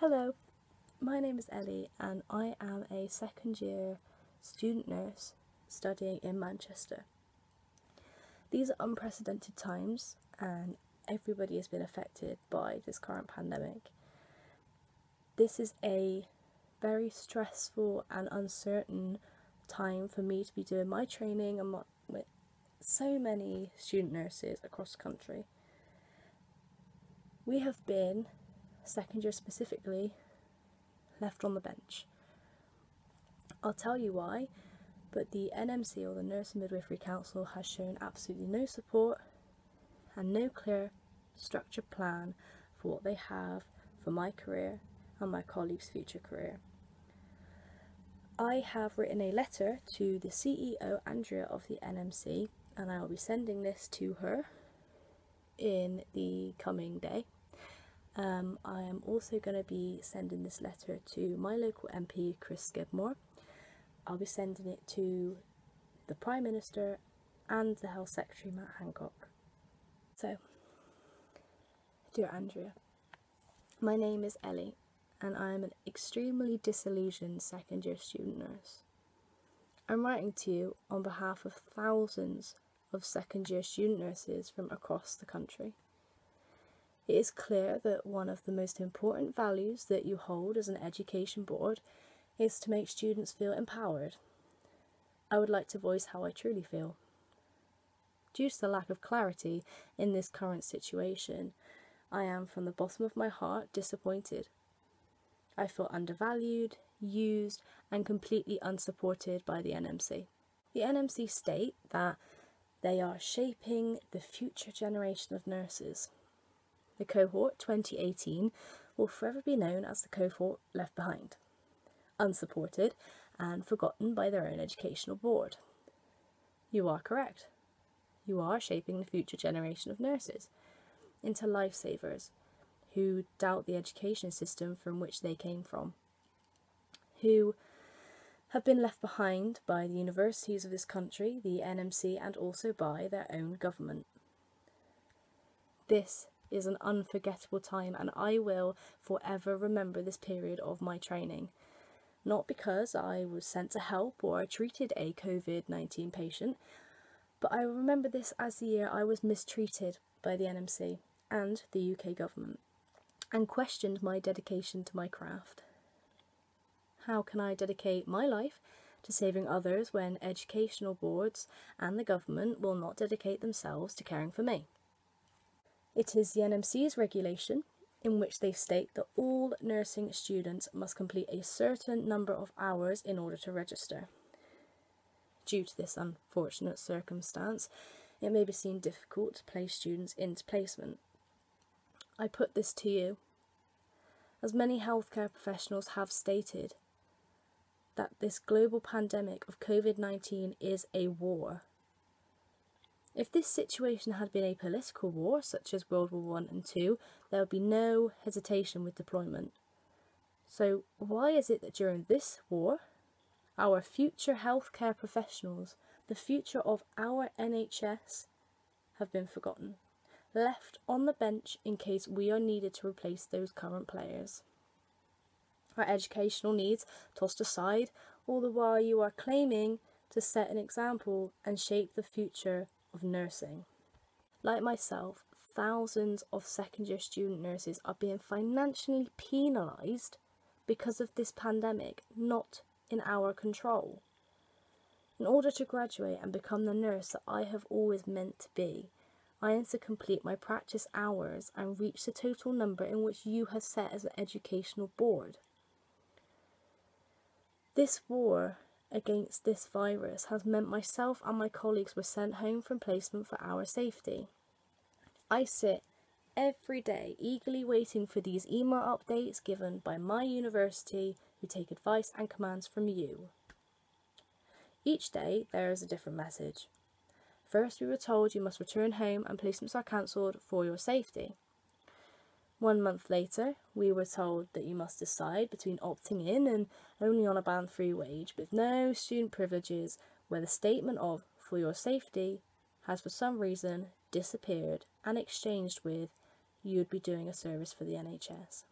Hello, my name is Ellie and I am a second year student nurse studying in Manchester. These are unprecedented times and everybody has been affected by this current pandemic. This is a very stressful and uncertain time for me to be doing my training and with so many student nurses across the country. We have been, second year specifically, left on the bench. I'll tell you why, but the NMC, or the Nurse and Midwifery Council, has shown absolutely no support and no clear structured plan for what they have for my career and my colleagues' future career. I have written a letter to the CEO, Andrea, of the NMC, and I will be sending this to her in the coming day. I am also going to be sending this letter to my local MP, Chris Skidmore. I'll be sending it to the Prime Minister and the Health Secretary, Matt Hancock. So, dear Andrea, my name is Ellie and I am an extremely disillusioned second year student nurse. I'm writing to you on behalf of thousands of second year student nurses from across the country. It is clear that one of the most important values that you hold as an education board is to make students feel empowered. I would like to voice how I truly feel. Due to the lack of clarity in this current situation, I am from the bottom of my heart disappointed. I feel undervalued, used, and completely unsupported by the NMC. The NMC state that they are shaping the future generation of nurses. The cohort 2018 will forever be known as the cohort left behind, unsupported and forgotten by their own educational board. You are correct. You are shaping the future generation of nurses into lifesavers who doubt the education system from which they came from, who have been left behind by the universities of this country, the NMC, and also by their own government. This is an unforgettable time and I will forever remember this period of my training. Not because I was sent to help or treated a COVID-19 patient, but I remember this as the year I was mistreated by the NMC and the UK government and questioned my dedication to my craft. How can I dedicate my life to saving others when educational boards and the government will not dedicate themselves to caring for me? It is the NMC's regulation in which they state that all nursing students must complete a certain number of hours in order to register. Due to this unfortunate circumstance, it may be seen difficult to place students into placement. I put this to you, as many healthcare professionals have stated, that this global pandemic of COVID-19 is a war. If this situation had been a political war, such as World War I and II, there would be no hesitation with deployment. So why is it that during this war, our future healthcare professionals, the future of our NHS, have been forgotten, left on the bench in case we are needed to replace those current players? Our educational needs tossed aside, all the while you are claiming to set an example and shape the future of nursing. Like myself, thousands of second year student nurses are being financially penalised because of this pandemic, not in our control. In order to graduate and become the nurse that I have always meant to be, I am to complete my practice hours and reach the total number in which you have set as an educational board. This war against this virus has meant myself and my colleagues were sent home from placement for our safety. I sit every day eagerly waiting for these email updates given by my university, who take advice and commands from you. Each day there is a different message. First we were told you must return home and placements are cancelled for your safety. 1 month later, we were told that you must decide between opting in and only on a band 3 wage with no student privileges, where the statement of "for your safety" has for some reason disappeared and exchanged with "you would be doing a service for the NHS."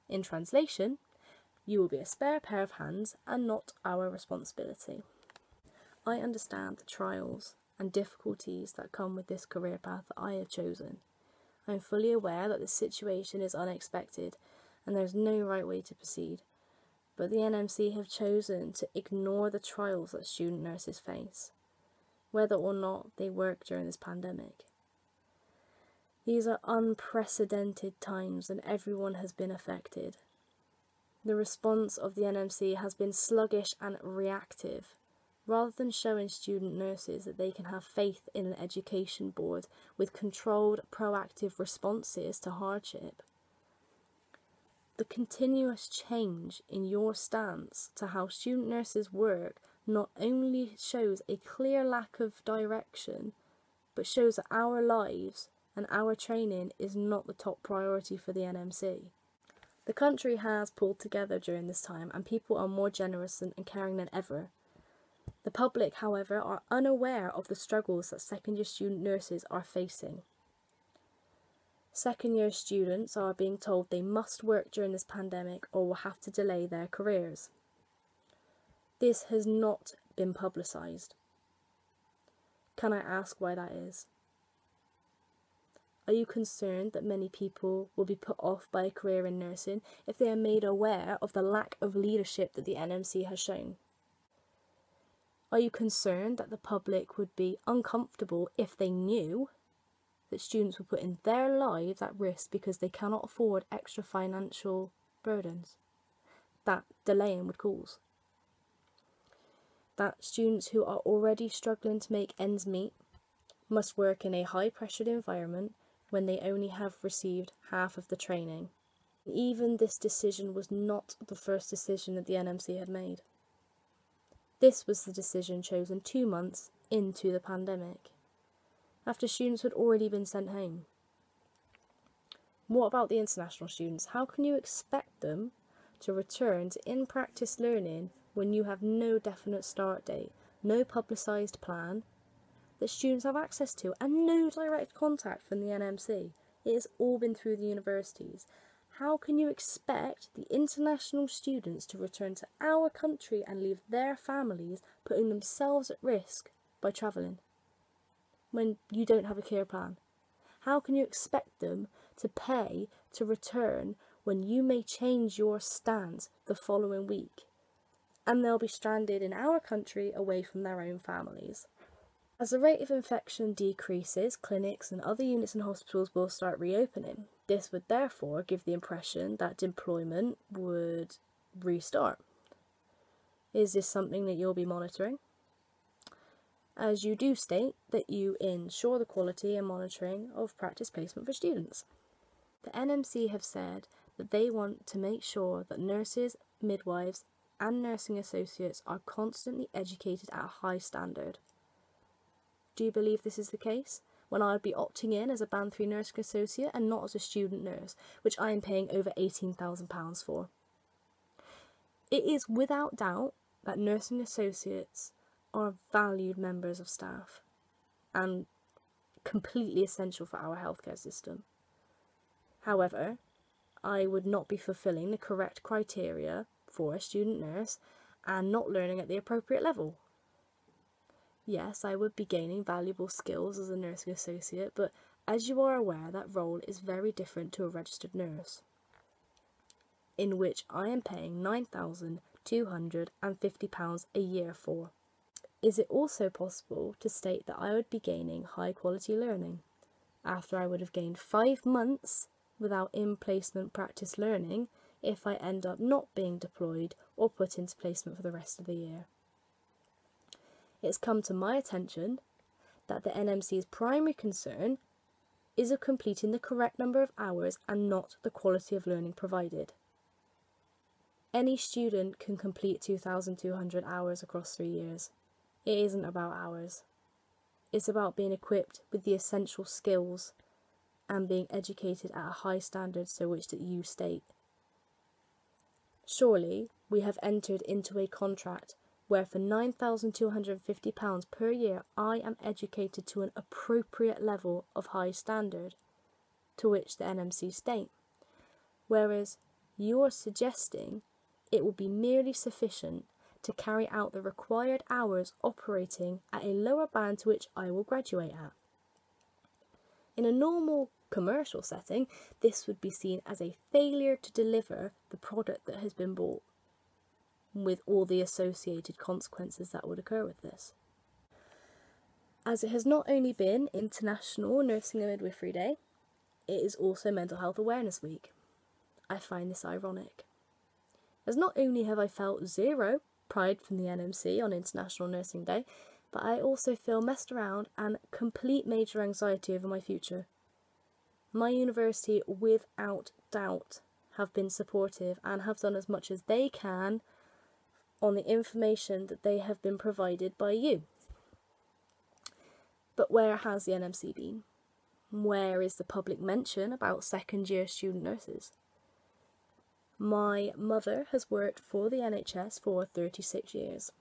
In translation, you will be a spare pair of hands and not our responsibility. I understand the trials and difficulties that come with this career path that I have chosen. I am fully aware that this situation is unexpected and there is no right way to proceed, but the NMC have chosen to ignore the trials that student nurses face, whether or not they work during this pandemic. These are unprecedented times and everyone has been affected. The response of the NMC has been sluggish and reactive, rather than showing student nurses that they can have faith in an education board with controlled, proactive responses to hardship. The continuous change in your stance to how student nurses work not only shows a clear lack of direction, but shows that our lives and our training is not the top priority for the NMC. The country has pulled together during this time and people are more generous and caring than ever. The public, however, are unaware of the struggles that second-year student nurses are facing. Second-year students are being told they must work during this pandemic or will have to delay their careers. This has not been publicised. Can I ask why that is? Are you concerned that many people will be put off by a career in nursing if they are made aware of the lack of leadership that the NMC has shown? Are you concerned that the public would be uncomfortable if they knew that students were putting their lives at risk because they cannot afford extra financial burdens that delaying would cause? That students who are already struggling to make ends meet must work in a high-pressured environment when they only have received half of the training. Even this decision was not the first decision that the NMC had made. This was the decision chosen 2 months into the pandemic, after students had already been sent home. What about the international students? How can you expect them to return to in-practice learning when you have no definite start date, no publicised plan that students have access to, and no direct contact from the NMC? It has all been through the universities. How can you expect the international students to return to our country and leave their families, putting themselves at risk by travelling, when you don't have a clear plan? How can you expect them to pay to return when you may change your stance the following week, and they'll be stranded in our country away from their own families? As the rate of infection decreases, clinics and other units in hospitals will start reopening. This would therefore give the impression that deployment would restart. Is this something that you'll be monitoring? As you do state that you ensure the quality and monitoring of practice placement for students. The NMC have said that they want to make sure that nurses, midwives and nursing associates are constantly educated at a high standard. Do you believe this is the case, when I would be opting in as a Band 3 nursing associate and not as a student nurse, which I am paying over £18,000 for? It is without doubt that nursing associates are valued members of staff and completely essential for our healthcare system. However, I would not be fulfilling the correct criteria for a student nurse and not learning at the appropriate level. Yes, I would be gaining valuable skills as a nursing associate, but as you are aware, that role is very different to a registered nurse, in which I am paying £9,250 a year for. Is it also possible to state that I would be gaining high quality learning, after I would have gained 5 months without in-placement practice learning if I end up not being deployed or put into placement for the rest of the year? It's come to my attention that the NMC's primary concern is of completing the correct number of hours and not the quality of learning provided. Any student can complete 2,200 hours across 3 years. It isn't about hours. It's about being equipped with the essential skills and being educated at a high standard, so which that you state. Surely we have entered into a contract where for £9,250 per year I am educated to an appropriate level of high standard, to which the NMC state. Whereas you're suggesting it will be merely sufficient to carry out the required hours operating at a lower band to which I will graduate at. In a normal commercial setting, this would be seen as a failure to deliver the product that has been bought, with all the associated consequences that would occur with this. As it has not only been International Nursing and Midwifery Day, it is also Mental Health Awareness Week. I find this ironic, as not only have I felt zero pride from the NMC on International Nursing Day, but I also feel messed around and complete major anxiety over my future. My university, without doubt, have been supportive and have done as much as they can on the information that they have been provided by you. But where has the NMC been? Where is the public mention about second-year student nurses? My mother has worked for the NHS for 36 years,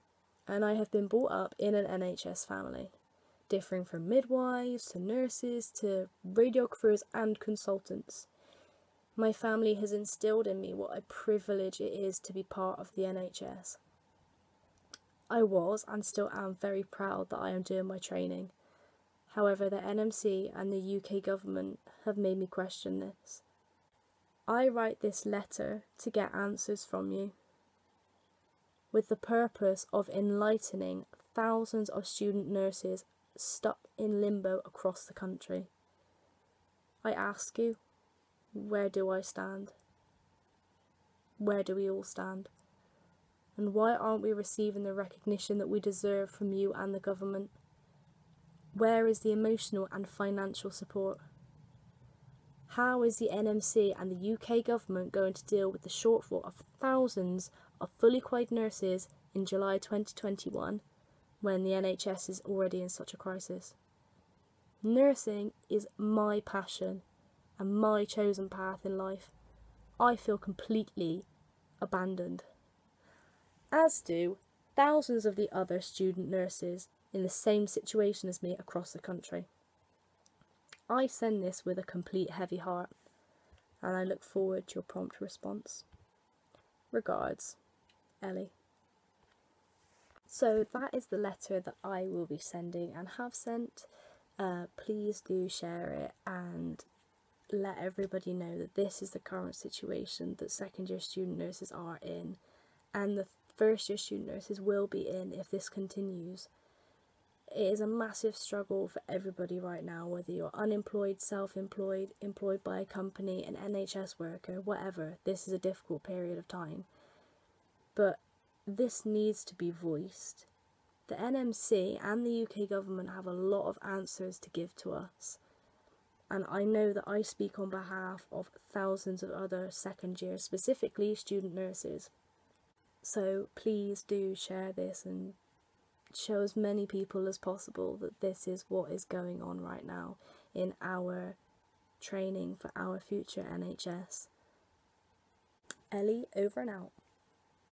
and I have been brought up in an NHS family, differing from midwives to nurses to radiographers and consultants. My family has instilled in me what a privilege it is to be part of the NHS. I was and still am very proud that I am doing my training. However, the NMC and the UK government have made me question this. I write this letter to get answers from you, with the purpose of enlightening thousands of student nurses stuck in limbo across the country. I ask you, where do I stand? Where do we all stand? And why aren't we receiving the recognition that we deserve from you and the government? Where is the emotional and financial support? How is the NMC and the UK government going to deal with the shortfall of thousands of fully qualified nurses in July 2021 when the NHS is already in such a crisis? Nursing is my passion and my chosen path in life. I feel completely abandoned, as do thousands of the other student nurses in the same situation as me across the country. I send this with a complete heavy heart, and I look forward to your prompt response. Regards, Ellie. So that is the letter that I will be sending and have sent. Please do share it and let everybody know that this is the current situation that second year student nurses are in, and the first year student nurses will be in if this continues. It is a massive struggle for everybody right now, whether you're unemployed, self-employed, employed by a company, an NHS worker, whatever. This is a difficult period of time. But this needs to be voiced. The NMC and the UK government have a lot of answers to give to us. And I know that I speak on behalf of thousands of other second year, specifically student nurses. So please do share this and show as many people as possible that this is what is going on right now in our training for our future NHS. Ellie, over and out.